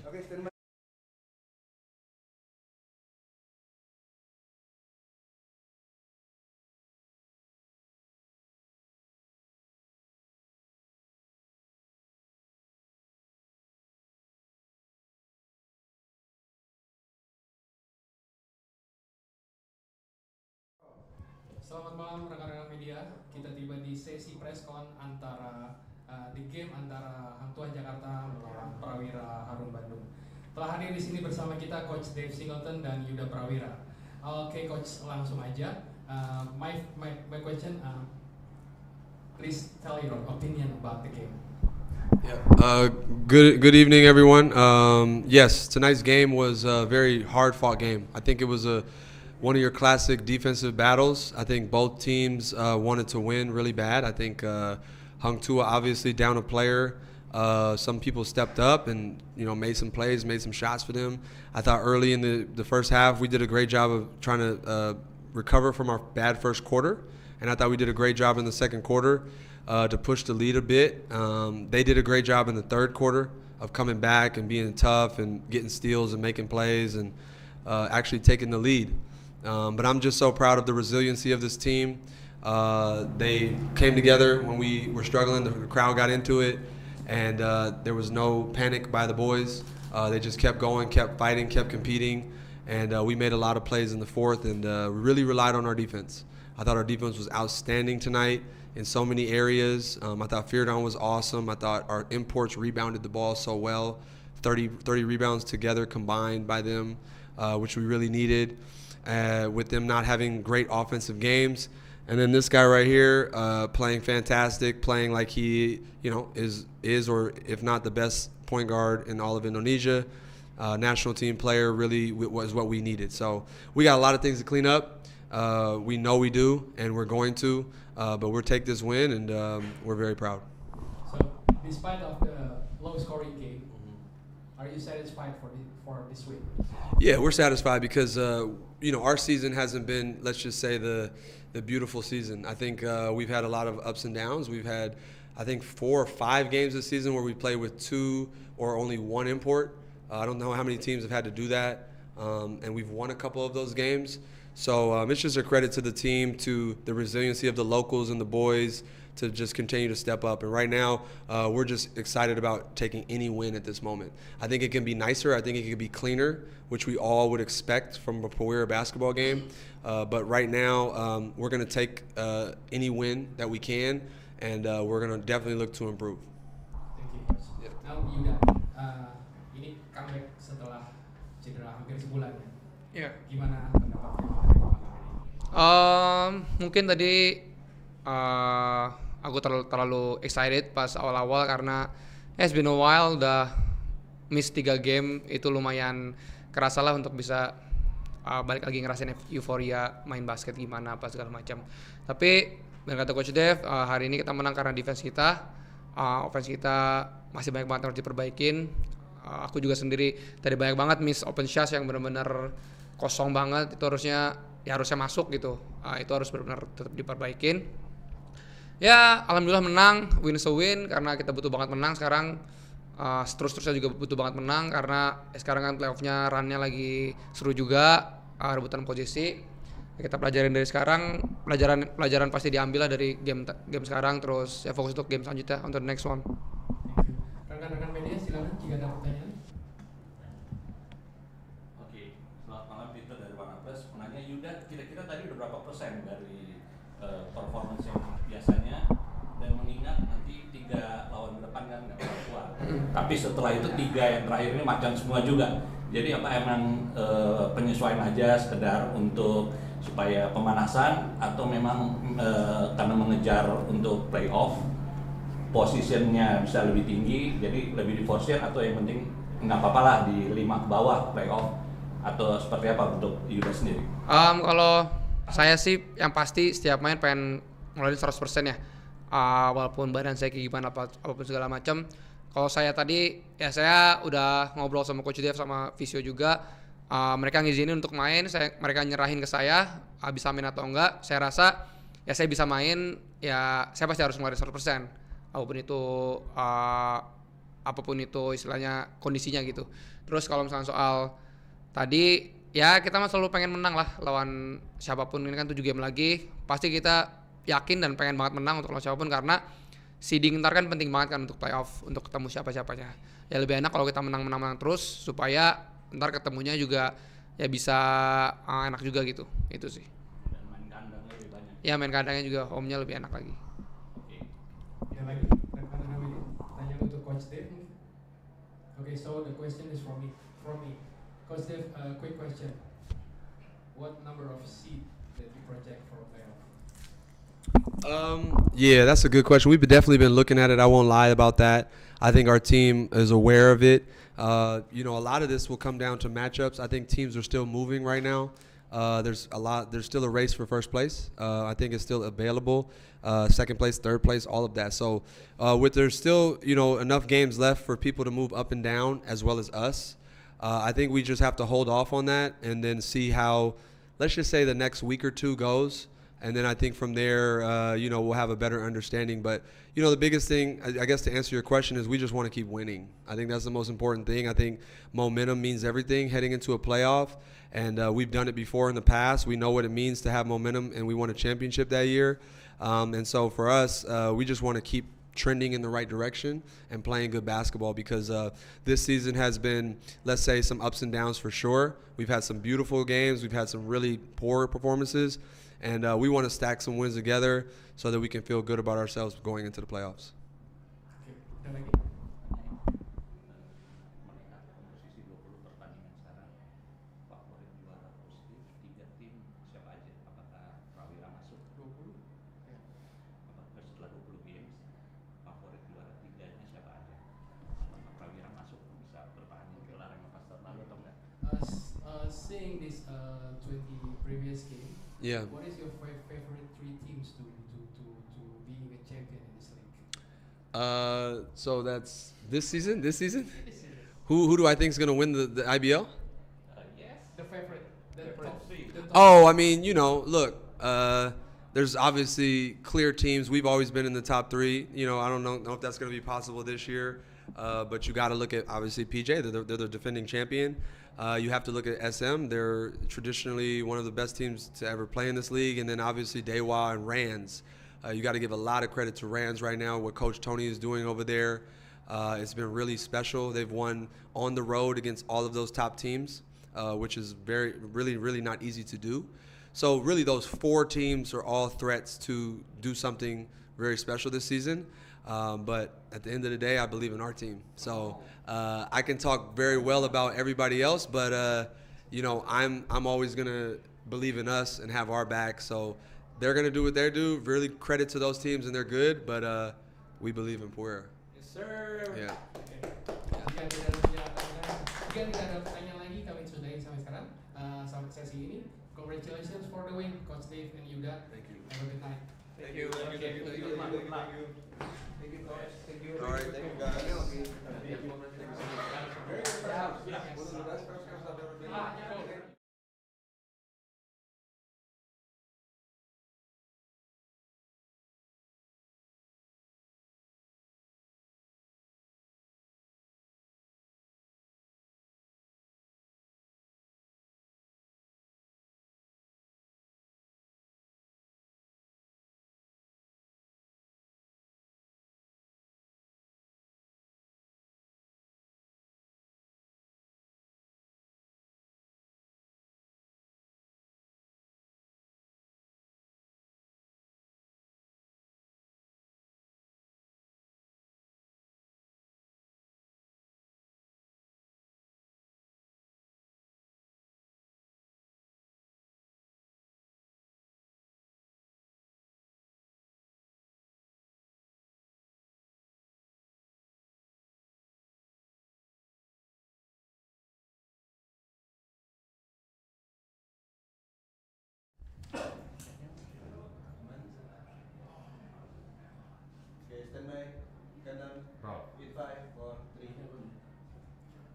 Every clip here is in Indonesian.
Oke, standby. Selamat malam rekan-rekan media. Kita tiba di sesi preskon antara di game antara Hang Tuah Jakarta melawan Prawira Harum Bandung. Telah hadir di sini bersama kita Coach Dave Singleton dan Yuda Prawira. Oke, Coach, langsung aja. My question, please tell your opinion about the game. Yeah. Good evening, everyone. Yes, tonight's game was a very hard-fought game. I think it was one of your classic defensive battles. I think both teams wanted to win really bad. I think Hung Tua obviously down a player. Some people stepped up and made some plays, made some shots for them. I thought early in the first half we did a great job of trying to recover from our bad first quarter, and I thought we did a great job in the second quarter to push the lead a bit. They did a great job in the third quarter of coming back and being tough and getting steals and making plays and actually taking the lead. But I'm just so proud of the resiliency of this team. They came together when we were struggling. The crowd got into it, and there was no panic by the boys. They just kept going, kept fighting, kept competing, and we made a lot of plays in the fourth and really relied on our defense. I thought our defense was outstanding tonight in so many areas. I thought Feardon was awesome. I thought our imports rebounded the ball so well, 30 rebounds together combined by them, which we really needed. With them not having great offensive games. And then this guy right here playing fantastic, playing like he is or if not the best point guard in all of Indonesia. National team player really was what we needed. So we got a lot of things to clean up. We know we do, and we're going to, but we'll take this win, and we're very proud. So, despite of the low-scoring game, are you satisfied for this win? Yeah, we're satisfied because our season hasn't been, let's just say, the beautiful season. I think we've had a lot of ups and downs. We've had, I think, 4 or 5 games this season where we played with 2 or only 1 import. I don't know how many teams have had to do that, and we've won a couple of those games. So it's just a credit to the team, to the resiliency of the locals and the boys to just continue to step up. And right now, we're just excited about taking any win at this moment. I think it can be nicer. I think it can be cleaner, which we all would expect from a Prawira basketball game. But right now, we're going to take any win that we can, and we're going to definitely look to improve. Thank you, Coach. Yep. Now, Yuda, ini comeback setelah cedera hampir sebulan ya. Iya. Gimana pendapatnya mengenai pengalaman ini? Mungkin tadi aku terlalu excited pas awal-awal karena it's been a while, udah miss 3 game, itu lumayan kerasa lah untuk bisa balik lagi ngerasain euforia main basket gimana apa segala macam. Tapi benar kata Coach Dev, hari ini kita menang karena defense kita, offense kita masih banyak banget yang harus diperbaikin. Aku juga sendiri tadi banyak banget miss open shots yang benar-benar kosong banget, itu harusnya masuk gitu. Itu harus benar-benar tetap diperbaikin. Ya, alhamdulillah menang, win is a win karena kita butuh banget menang sekarang. Terus-terusnya juga butuh banget menang karena sekarang kan playoff-nya run-nya lagi seru juga, rebutan posisi. Kita pelajarin dari sekarang, pelajaran pasti diambil lah dari game sekarang, terus ya fokus untuk game selanjutnya, untuk the next one. Thank you. Rekan-rekan media silakan jika ada pertanyaan. Oke, selamat malam, Peter dari Warna Press. Menanya Yuda, kira-kira tadi udah berapa persen dari performance yang biasanya, dan mengingat nanti 3 lawan depan kan nggak bakal kuat. Tapi setelah itu 3 yang terakhir ini macan semua juga. Jadi apa emang penyesuaian aja sekedar untuk supaya pemanasan, atau memang karena mengejar untuk playoff positionnya bisa lebih tinggi, jadi lebih diforsir, atau yang penting nggak apa-apa lah di 5 ke bawah playoff, atau seperti apa untuk Yuda sendiri? Kalau saya sih yang pasti setiap main pengen ngeluarin 100% ya, walaupun badan saya kayak gimana apapun segala macam. Kalau saya tadi ya saya udah ngobrol sama Coach Dev sama Visio juga, mereka ngizinin untuk main, mereka nyerahin ke saya bisa main atau enggak. Saya rasa ya saya bisa main, ya saya pasti harus ngeluarin 100%, apapun itu apapun itu istilahnya kondisinya gitu. Terus kalau misalnya soal tadi ya kita mah selalu pengen menang lah lawan siapapun, ini kan 7 game lagi pasti kita yakin dan pengen banget menang untuk lawan siapapun karena seeding ntar kan penting banget kan untuk playoff, untuk ketemu siapa-siapanya. Ya lebih enak kalau kita menang terus supaya ntar ketemunya juga ya bisa enak juga gitu. Itu sih. Dan main kandangnya lebih banyak. Ya main kandangnya juga home-nya lebih enak lagi. Oke. Ya lagi, rekan Hamidi, tanya untuk Coach Dave mungkin. Okay, so the question is from me. Coach Dave, quick question. What number of seed that you project for playoff? Yeah, that's a good question. We've definitely been looking at it. I won't lie about that. I think our team is aware of it. A lot of this will come down to matchups. I think teams are still moving right now. There's still a race for first place. I think it's still available. Second place, third place, all of that. So there's still, enough games left for people to move up and down as well as us. I think we just have to hold off on that and then see how, let's just say the next week or two goes. And then I think from there, we'll have a better understanding. But, the biggest thing, I guess to answer your question, is we just want to keep winning. I think that's the most important thing. I think momentum means everything heading into a playoff. And we've done it before in the past. We know what it means to have momentum, and we won a championship that year. And so for us, we just want to keep trending in the right direction and playing good basketball because this season has been, let's say, some ups and downs for sure. We've had some beautiful games. We've had some really poor performances. And we want to stack some wins together so that we can feel good about ourselves going into the playoffs. Okay, ada lagi. Melihat komposisi 20 pertandingan sekarang, favorit juara positif 3 tim siapa aja? Apakah Prawira masuk 20. Ya. apakah setelah 20 games favorit juara 3-nya siapa aja? Apakah Prawira masuk bisa bertahan gelar yang pas tahun lalu atau enggak? Seeing this 20 previous game, Yeah. what is your favorite 3 teams to being a champion in this league? So that's this season. Who do I think is going to win the IBL? Yes. The favorite, the top 3. Oh, I mean, look, there's obviously clear teams. We've always been in the top 3. I don't know if that's going to be possible this year, but you got to look at, obviously, PJ. They're the defending champion. You have to look at SM. They're traditionally one of the best teams to ever play in this league. And then, obviously, Dewa and Rands. You got to give a lot of credit to Rands right now, what Coach Tony is doing over there. It's been really special. They've won on the road against all of those top teams, which is really not easy to do. So really those 4 teams are all threats to do something very special this season. But at the end of the day, I believe in our team. So I can talk very well about everybody else, but I'm always gonna believe in us and have our back. So they're gonna do what they do. Really credit to those teams, and they're good. But we believe in Puera. Yes, sir. Yeah. Jika tidak ada pertanyaan lagi, kami sudahi sampai sekarang sampai sesi ini. Congratulations for the win, Coach Dave and Yuda. Thank you. Have a good night. Thank you. Okay. Thank you, Coach. Thank you. All right. Thank you, guys.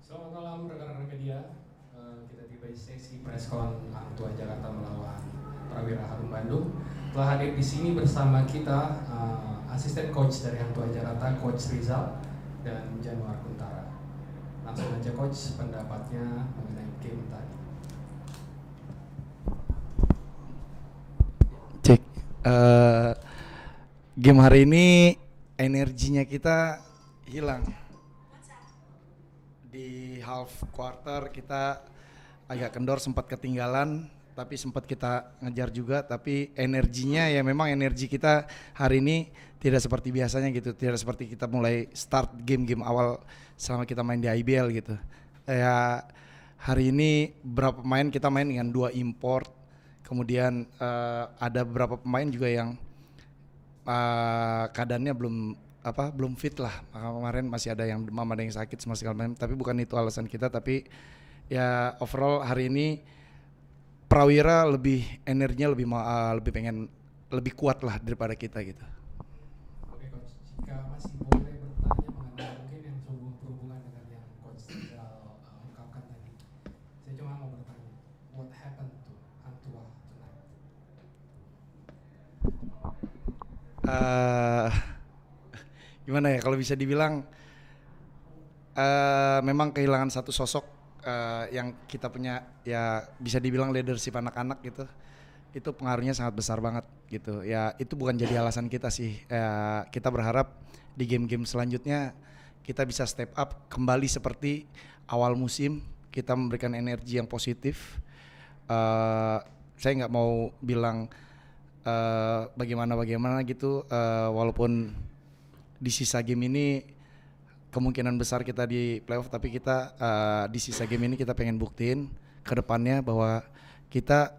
Selamat malam rekan-rekan media. Kita tiba di sesi preskon Hang Tuah Jakarta melawan Prawira Harum Bandung. Telah hadir di sini bersama kita asisten coach dari Hang Tuah Jakarta, Coach Rizal. dan Januar Kuntara. Langsung aja coach pendapatnya mengenai game tadi. Cek. Game hari ini energinya kita hilang. Di half quarter kita agak kendor, sempat ketinggalan, tapi sempat kita ngejar juga, tapi energinya ya memang energi kita hari ini tidak seperti biasanya gitu, tidak seperti kita mulai start game-game awal selama kita main di IBL gitu. Ya hari ini berapa pemain kita main dengan 2 import, kemudian ada beberapa pemain juga yang keadaannya belum fit lah. Kemarin masih ada yang demam, ada yang sakit sama segala macam, tapi bukan itu alasan kita. Tapi ya overall hari ini Prawira lebih energinya lebih pengen lebih kuat lah daripada kita gitu. Oke coach, jika masih boleh bertanya mengenai mungkin yang berhubungan dengan yang coach Rizal ungkapkan tadi, saya cuma mau bertanya, what happened to Hang Tuah tonight? Gimana ya kalau bisa dibilang memang kehilangan satu sosok yang kita punya, ya bisa dibilang leadership anak-anak gitu, itu pengaruhnya sangat besar banget gitu ya. Itu bukan jadi alasan kita sih, kita berharap di game-game selanjutnya kita bisa step up kembali seperti awal musim, kita memberikan energi yang positif. Saya nggak mau bilang bagaimana gitu, walaupun di sisa game ini kemungkinan besar kita di playoff, tapi kita di sisa game ini kita pengen buktiin ke depannya bahwa kita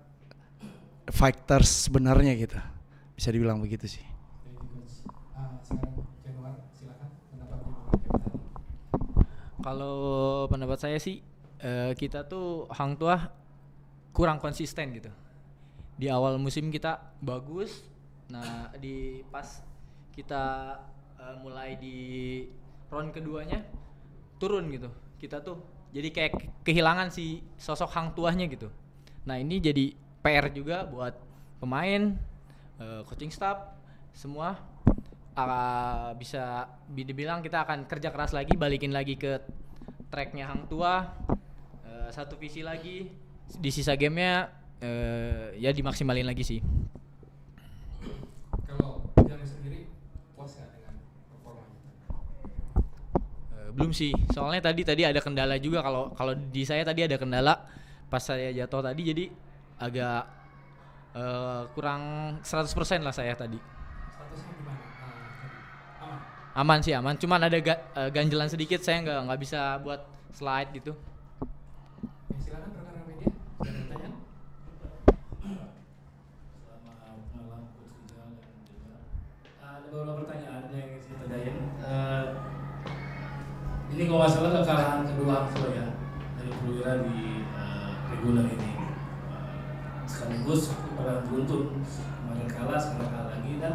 fighters sebenarnya gitu, bisa dibilang begitu sih. Thank you coach. Sekarang Januar, silakan pendapatnya mengenai game tadi. Kalau pendapat saya sih kita tuh Hang Tuah kurang konsisten gitu. Di awal musim kita bagus, nah di pas kita mulai di round keduanya turun gitu. Kita tuh jadi kayak kehilangan si sosok Hang Tuahnya gitu. Nah ini jadi PR juga buat pemain, coaching staff, semua bisa dibilang kita akan kerja keras lagi, balikin lagi ke tracknya Hang Tuah, satu visi lagi di sisa gamenya, ya dimaksimalin lagi sih. Kalau Janu sendiri puas nggak dengan performanya? Belum sih, soalnya tadi ada kendala juga. Kalau di saya tadi ada kendala pas saya jatuh tadi, jadi agak kurang 100% lah saya tadi. Statusnya gimana? Aman? Aman sih, aman. Cuman ada ganjelan sedikit, saya nggak bisa buat slide gitu. Oke, silakan rekan-rekan media, ada pertanyaan? Selamat malam Coach Rizal dan juga ada beberapa pertanyaan yang ingin saya tanyain. Ini kalau nggak salah kekalahan kedua Hangzhou ya dari Prawira di regular ini. Sekaligus kekalahan beruntun, kemarin kalah, sekarang kalah lagi, dan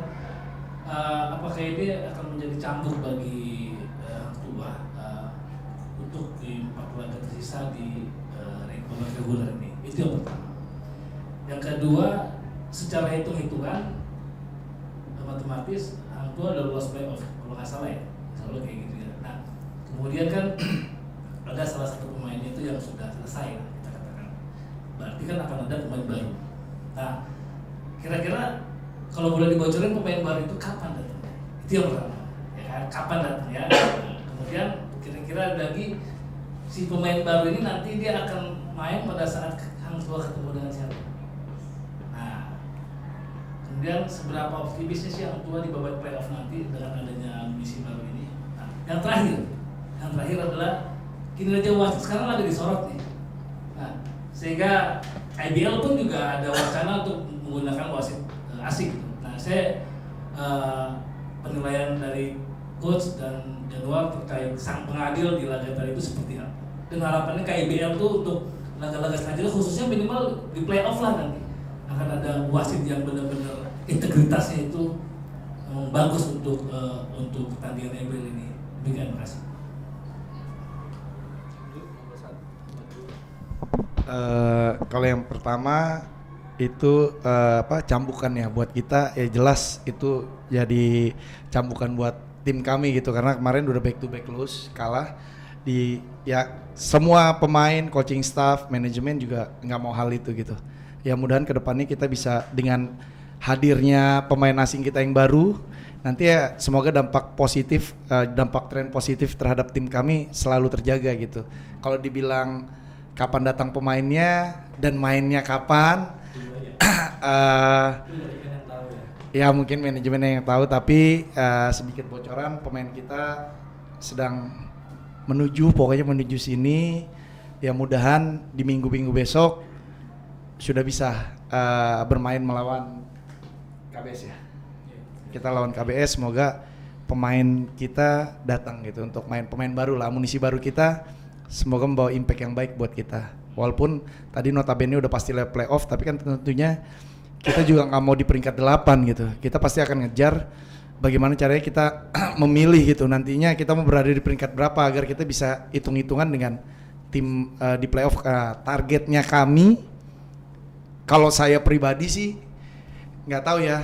apakah ini akan menjadi cambuk bagi Hang Tuah untuk di 4 laga tersisa di regular ini? Itu yang pertama. Yang kedua, secara hitung-hitungan matematis Hang Tuah udah lolos playoff kalau nggak salah ya, selalu kayak gitu ya. Nah kemudian kan ada salah satu pemainnya itu yang sudah selesai kita katakan, berarti kan akan ada pemain baru. Nah kira-kira kalau boleh dibocorin pemain baru itu kapan datangnya? Itu yang pertama ya kan, kapan datang ya. Kemudian kira-kira lagi si pemain baru ini nanti dia akan main pada saat Hang Tuah ketemu dengan siapa? Nah kemudian seberapa optimisnya sih Hang Tuah di babak playoff nanti dengan adanya misi baru ini? Nah, yang terakhir adalah kinerja wasit sekarang lagi disorot nih. Nah, sehingga IBL pun juga ada wacana untuk menggunakan wasit asing. Nah, saya penilaian dari coach dan Januar terkait sang pengadil di laga tadi itu seperti apa? Dan harapannya ke IBL tuh untuk laga-laga selanjutnya khususnya minimal di playoff lah nanti akan ada wasit yang benar-benar integritasnya itu bagus untuk pertandingan IBL ini. Demikian, terima kasih. Kalau yang pertama itu cambukan ya buat kita, ya jelas itu jadi cambukan buat tim kami gitu, karena kemarin udah back to back lose, kalah di ya semua pemain, coaching staff, manajemen juga nggak mau hal itu gitu. Ya mudahan kedepannya kita bisa dengan hadirnya pemain asing kita yang baru, nanti ya semoga dampak positif, dampak tren positif terhadap tim kami selalu terjaga gitu. Kalau dibilang kapan datang pemainnya dan mainnya kapan, ya mungkin manajemen yang tahu, tapi sedikit bocoran pemain kita sedang pokoknya menuju sini. Ya mudahan di minggu-minggu besok sudah bisa bermain melawan KBS ya. Kita lawan KBS, semoga pemain kita datang gitu untuk main, pemain baru lah, amunisi baru kita, semoga membawa impact yang baik buat kita. Walaupun tadi notabene udah pasti playoff, tapi kan tentunya kita juga nggak mau di peringkat 8 gitu. Kita pasti akan ngejar bagaimana caranya kita memilih gitu nantinya kita mau berada di peringkat berapa agar kita bisa hitung-hitungan dengan tim di playoff. Targetnya kami, kalau saya pribadi sih nggak tahu ya,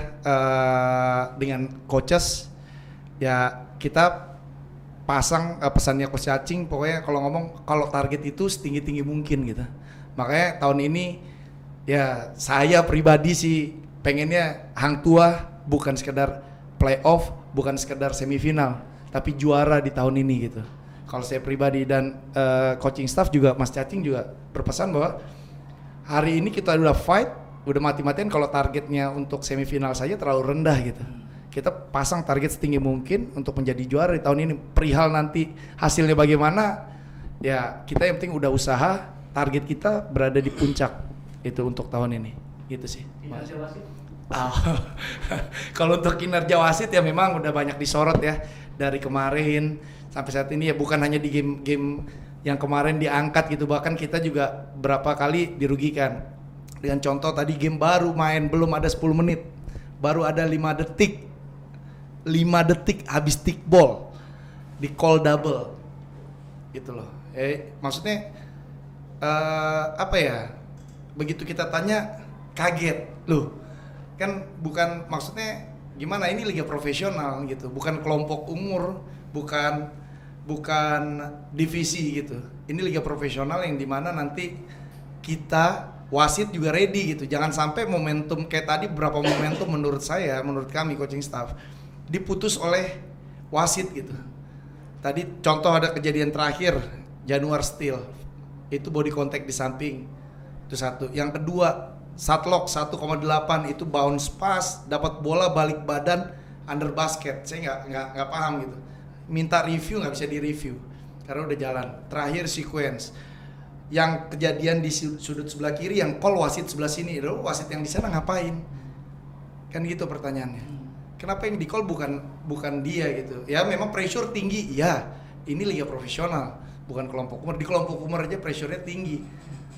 dengan coaches ya kita pasang pesannya Coach Cacing, pokoknya kalau ngomong kalau target itu setinggi-tinggi mungkin gitu. Makanya tahun ini ya saya pribadi sih pengennya Hang Tuah bukan sekedar playoff, bukan sekedar semifinal, tapi juara di tahun ini gitu. Kalau saya pribadi dan coaching staff juga, Mas Cacing juga berpesan bahwa hari ini kita udah fight, udah mati-matian kalau targetnya untuk semifinal saja terlalu rendah gitu. Kita pasang target setinggi mungkin untuk menjadi juara di tahun ini. Perihal nanti hasilnya bagaimana, ya kita yang penting udah usaha, target kita berada di puncak itu untuk tahun ini. Gitu sih. Kalau untuk kinerja wasit ya memang udah banyak disorot ya dari kemarin sampai saat ini, ya bukan hanya di game-game yang kemarin diangkat gitu, bahkan kita juga berapa kali dirugikan. Dengan contoh tadi game baru main belum ada 10 menit, baru ada 5 detik habis stick ball di call double gitu loh. Maksudnya apa ya, begitu kita tanya kaget loh, kan bukan, maksudnya gimana, ini liga profesional gitu, bukan kelompok umur, bukan divisi gitu. Ini liga profesional yang dimana nanti kita wasit juga ready gitu. Jangan sampai momentum kayak tadi, beberapa momentum menurut saya, menurut kami coaching staff diputus oleh wasit gitu. Tadi contoh ada kejadian terakhir Januar Steel itu body contact di samping, itu satu. Yang kedua Satlock 1,8 itu bounce pass, dapat bola balik badan under basket. Saya nggak paham gitu. Minta review nggak bisa di review karena udah jalan. Terakhir sequence yang kejadian di sudut sebelah kiri yang call wasit sebelah sini, loh wasit yang di sana ngapain? Kan gitu pertanyaannya. Kenapa yang di call bukan dia gitu? Ya memang pressure tinggi, ya. Ini liga profesional, bukan kelompok umur. Di kelompok umur aja pressure-nya tinggi.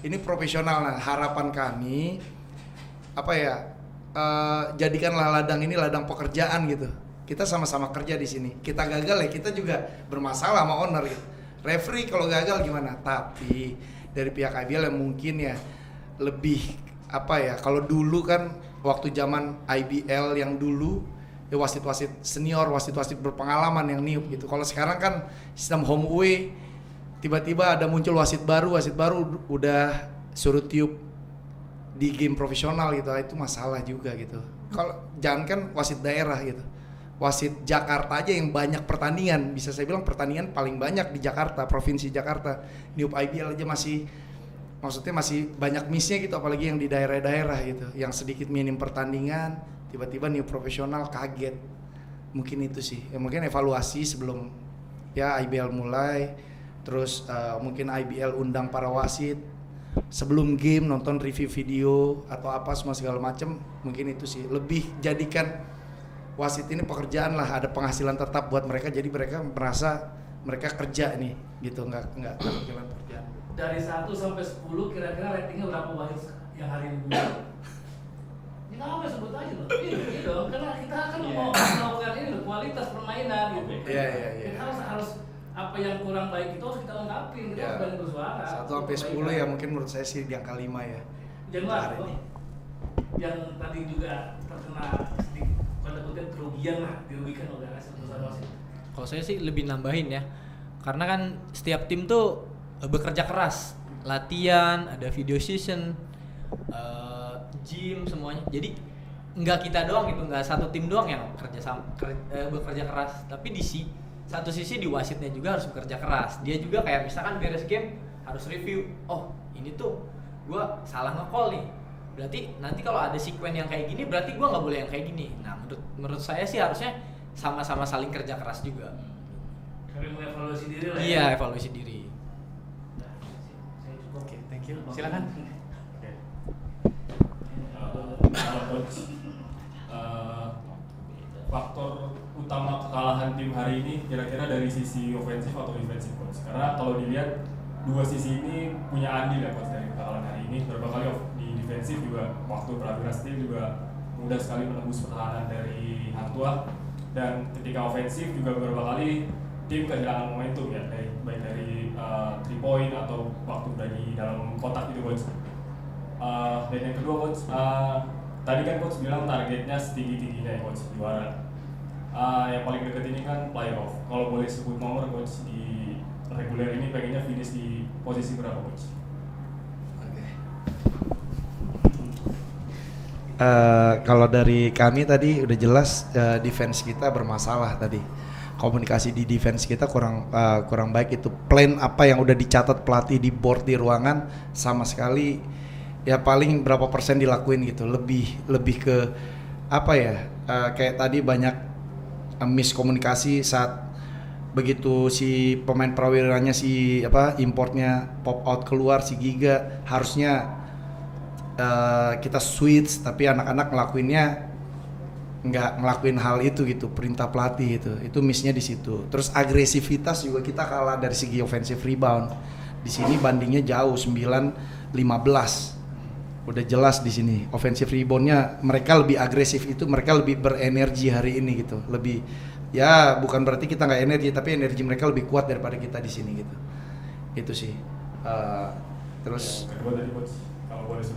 Ini profesional. Nah, harapan kami apa ya? Jadikanlah ladang ini ladang pekerjaan gitu. Kita sama-sama kerja di sini. Kita gagal ya kita juga bermasalah sama owner gitu. Referee kalau gagal gimana? Tapi dari pihak IBL yang mungkin ya lebih apa ya? Kalau dulu kan waktu zaman IBL yang dulu ya wasit-wasit senior, wasit-wasit berpengalaman yang niup gitu. Kalau sekarang kan sistem home away, tiba-tiba ada muncul wasit baru udah suruh tiup di game profesional gitu. Itu masalah juga gitu. Kalau jangan kan wasit daerah gitu. Wasit Jakarta aja yang banyak pertandingan, bisa saya bilang pertandingan paling banyak di Jakarta, provinsi Jakarta. Niup IBL aja maksudnya masih banyak missnya gitu, apalagi yang di daerah-daerah gitu, yang sedikit minim pertandingan, tiba-tiba niup profesional kaget. Mungkin itu sih, ya mungkin evaluasi sebelum ya IBL mulai, terus mungkin IBL undang para wasit sebelum game nonton review video atau apa semua segala macam. Mungkin itu sih, lebih jadikan wasit ini pekerjaan lah, ada penghasilan tetap buat mereka, jadi mereka merasa mereka kerja nih gitu, nggak kehilangan pekerjaan. Dari 1 sampai 10 kira-kira ratingnya berapa wasit yang hari ini? Ya nggak apa sebut aja loh. Ini dong, karena kita kan mau melakukan ini loh, kualitas permainan gitu. Iya. Kita harus apa yang kurang baik itu harus kita ungkapin, kita harus berani bersuara. 1 sampai 10 ya mungkin menurut saya sih di angka 5 ya. Januari ini yang tadi juga terkena sedikit pada kutip kerugian lah, dirugikan oleh hasil putusan wasit. Kalau saya sih lebih nambahin ya, karena kan setiap tim tuh bekerja keras, latihan, ada video session, gym semuanya. Jadi nggak kita doang gitu, nggak satu tim doang yang bekerja keras, tapi satu sisi di wasitnya juga harus bekerja keras. Dia juga kayak misalkan beres game harus review, oh ini tuh gua salah nge-call nih, berarti nanti kalau ada sekuen yang kayak gini berarti gua nggak boleh yang kayak gini. Nah menurut saya sih harusnya sama-sama saling kerja keras juga. Kami mengevaluasi diri lah. Iya, evaluasi diri. Saya cukup. Oke, thank you. Silakan. Oke. Kalau coach, faktor utama kekalahan tim hari ini kira-kira dari sisi ofensif atau defensif coach? Karena kalau dilihat dua sisi ini punya andil ya coach dari kekalahan hari ini. Berapa kali di defensif juga waktu Prawira Steel juga mudah sekali menembus pertahanan dari Hang Tuah, dan ketika ofensif juga beberapa kali tim kehilangan momentum ya, baik dari 3 point atau waktu dari dalam kotak gitu coach. Dan yang kedua coach, tadi kan coach bilang targetnya setinggi-tingginya ya coach, juara. Yang paling dekat ini kan playoff. Kalau boleh sebut nomor coach, di reguler ini pengennya finish di posisi berapa coach? Kalau dari kami tadi udah jelas defense kita bermasalah tadi. Komunikasi di defense kita kurang baik. Itu plan apa yang udah dicatat pelatih di board di ruangan sama sekali ya paling berapa persen dilakuin gitu. Lebih ke apa ya? Kayak tadi banyak miskomunikasi saat begitu si pemain prawiranya importnya pop out keluar si Giga, harusnya kita switch, tapi anak-anak ngelakuinnya nggak ngelakuin hal itu gitu, perintah pelatih itu missnya di situ. Terus agresivitas juga kita kalah dari segi offensive rebound. Di sini bandingnya jauh 9-15. Udah jelas di sini offensive reboundnya mereka lebih agresif, itu mereka lebih berenergi hari ini gitu. Lebih ya bukan berarti kita nggak energi, tapi energi mereka lebih kuat daripada kita di sini gitu. Itu sih. Terus Kedua tadi coach,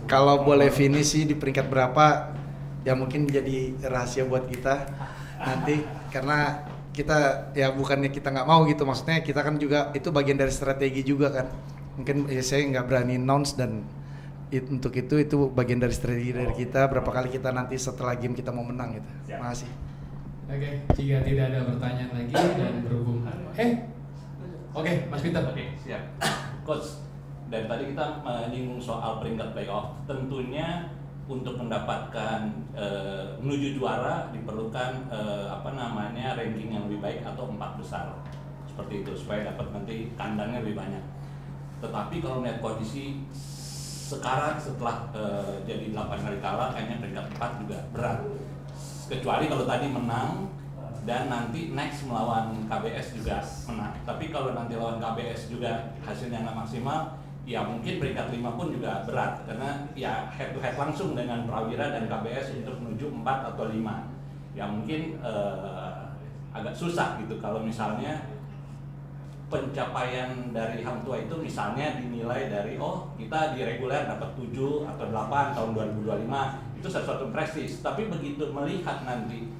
kalau boleh finish sih di peringkat berapa ya mungkin jadi rahasia buat kita nanti, karena kita ya bukannya kita nggak mau gitu, maksudnya kita kan juga itu bagian dari strategi juga kan, mungkin ya saya nggak berani announce, dan untuk itu bagian dari strategi dari kita berapa kali kita nanti setelah game kita mau menang gitu. Makasih. Oke, jika tidak ada pertanyaan lagi dan berhubung Oke, Mas Peter. Oke, siap. Coach, dari tadi kita menyinggung soal peringkat playoff. Tentunya untuk mendapatkan menuju juara diperlukan ranking yang lebih baik atau 4 besar. Seperti itu supaya dapat nanti kandangnya lebih banyak. Tetapi kalau melihat kondisi sekarang setelah jadi 8 kali kalah, kayaknya peringkat 4 juga berat. Kecuali kalau tadi menang dan nanti next melawan KBS juga menang. Tapi kalau nanti lawan KBS juga hasilnya nggak maksimal, ya mungkin peringkat 5 pun juga berat, karena ya head to head langsung dengan Prawira dan KBS untuk menuju 4 atau 5. Ya mungkin agak susah gitu kalau misalnya pencapaian dari Hang Tuah itu misalnya dinilai dari kita di reguler dapat 7 atau 8 tahun 2025, itu sesuatu prestis. Tapi begitu melihat nanti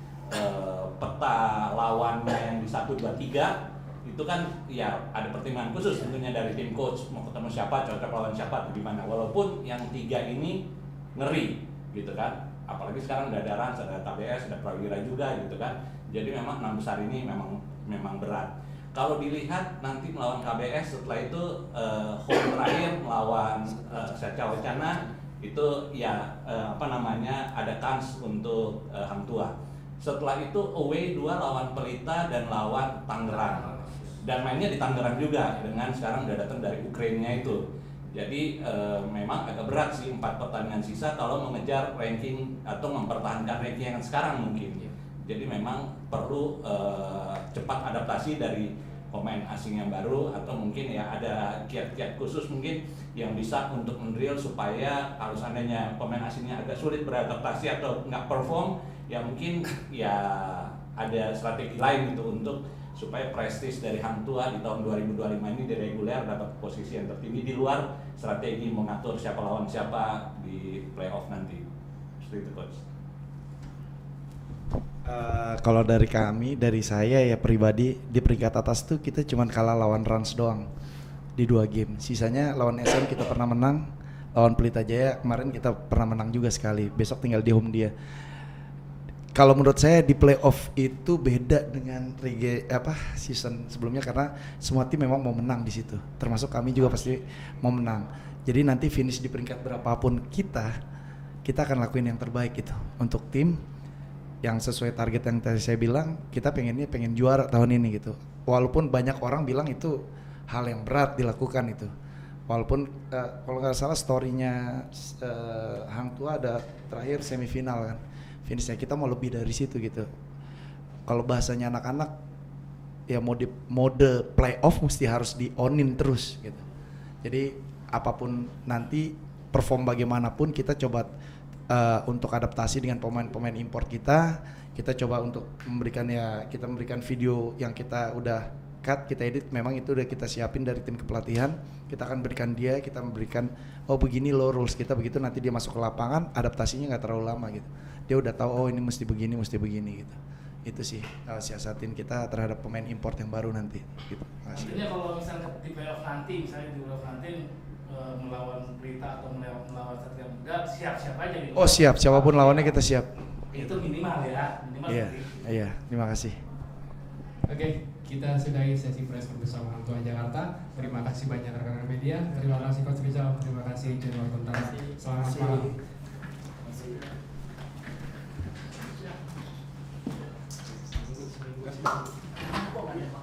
peta lawannya yang di 1, 2, 3 itu kan ya ada pertimbangan khusus tentunya dari tim coach, mau ketemu siapa, cocok lawan siapa, atau gimana. Walaupun yang 3 ini ngeri gitu kan, apalagi sekarang udah ada Rans, ada KBS, ada Prawira juga gitu kan. Jadi memang 6 besar ini memang berat. Kalau dilihat nanti melawan KBS, setelah itu home terakhir melawan Seca Wacana itu ya ada kans untuk Hang Tuah. Setelah itu away 2 lawan Pelita dan lawan Tangerang. Dan mainnya di Tangerang juga dengan sekarang udah datang dari Ukraina itu. Jadi memang agak berat sih 4 pertandingan sisa kalau mengejar ranking atau mempertahankan ranking yang sekarang mungkin. Jadi memang perlu cepat adaptasi dari pemain asing yang baru, atau mungkin ya ada kiat-kiat khusus mungkin yang bisa untuk mendrill supaya kalau seandainya pemain asingnya agak sulit beradaptasi atau nggak perform, ya mungkin ya ada strategi lain gitu untuk supaya prestis dari Hang Tuah di tahun 2025 ini di reguler dapat posisi yang tertinggi di luar strategi mengatur siapa lawan siapa di playoff nanti. Seperti itu coach. Kalau dari saya ya pribadi di peringkat atas tuh kita cuman kalah lawan Rans doang di 2 game. Sisanya lawan SM kita pernah menang, lawan Pelita Jaya kemarin kita pernah menang juga sekali. Besok tinggal di home dia. Kalau menurut saya di playoff itu beda dengan season sebelumnya karena semua tim memang mau menang di situ. Termasuk kami juga pasti mau menang. Jadi nanti finish di peringkat berapapun kita akan lakuin yang terbaik gitu untuk tim yang sesuai target yang tadi saya bilang. Kita pengen juara tahun ini gitu. Walaupun banyak orang bilang itu hal yang berat dilakukan itu. Walaupun kalau nggak salah story-nya Hang Tua ada terakhir semifinal kan. Finishnya kita mau lebih dari situ gitu. Kalau bahasanya anak-anak ya mode playoff mesti harus di onin terus gitu. Jadi apapun nanti perform bagaimanapun kita coba untuk adaptasi dengan pemain-pemain import kita coba untuk kita memberikan video yang kita udah cut, kita edit, memang itu udah kita siapin dari tim kepelatihan. Kita akan berikan kita memberikan begini loh rules kita, begitu nanti dia masuk ke lapangan adaptasinya nggak terlalu lama gitu. Dia udah tahu ini mesti begini gitu. Itu sih siasatin kita terhadap pemain import yang baru nanti gitu. Artinya kalau misalnya di playoff nanti melawan Pelita atau melawan Satria Muda siap-siap aja gitu. Oh siap, siapapun lawannya kita siap. Itu minimal ya, Iya, terima kasih. Oke, kita sudahi sesi press bersama Hang Tua Jakarta. Terima kasih banyak rekan-rekan media. Terima kasih Coach Rizal. Terima kasih General Tentara. Selamat malam.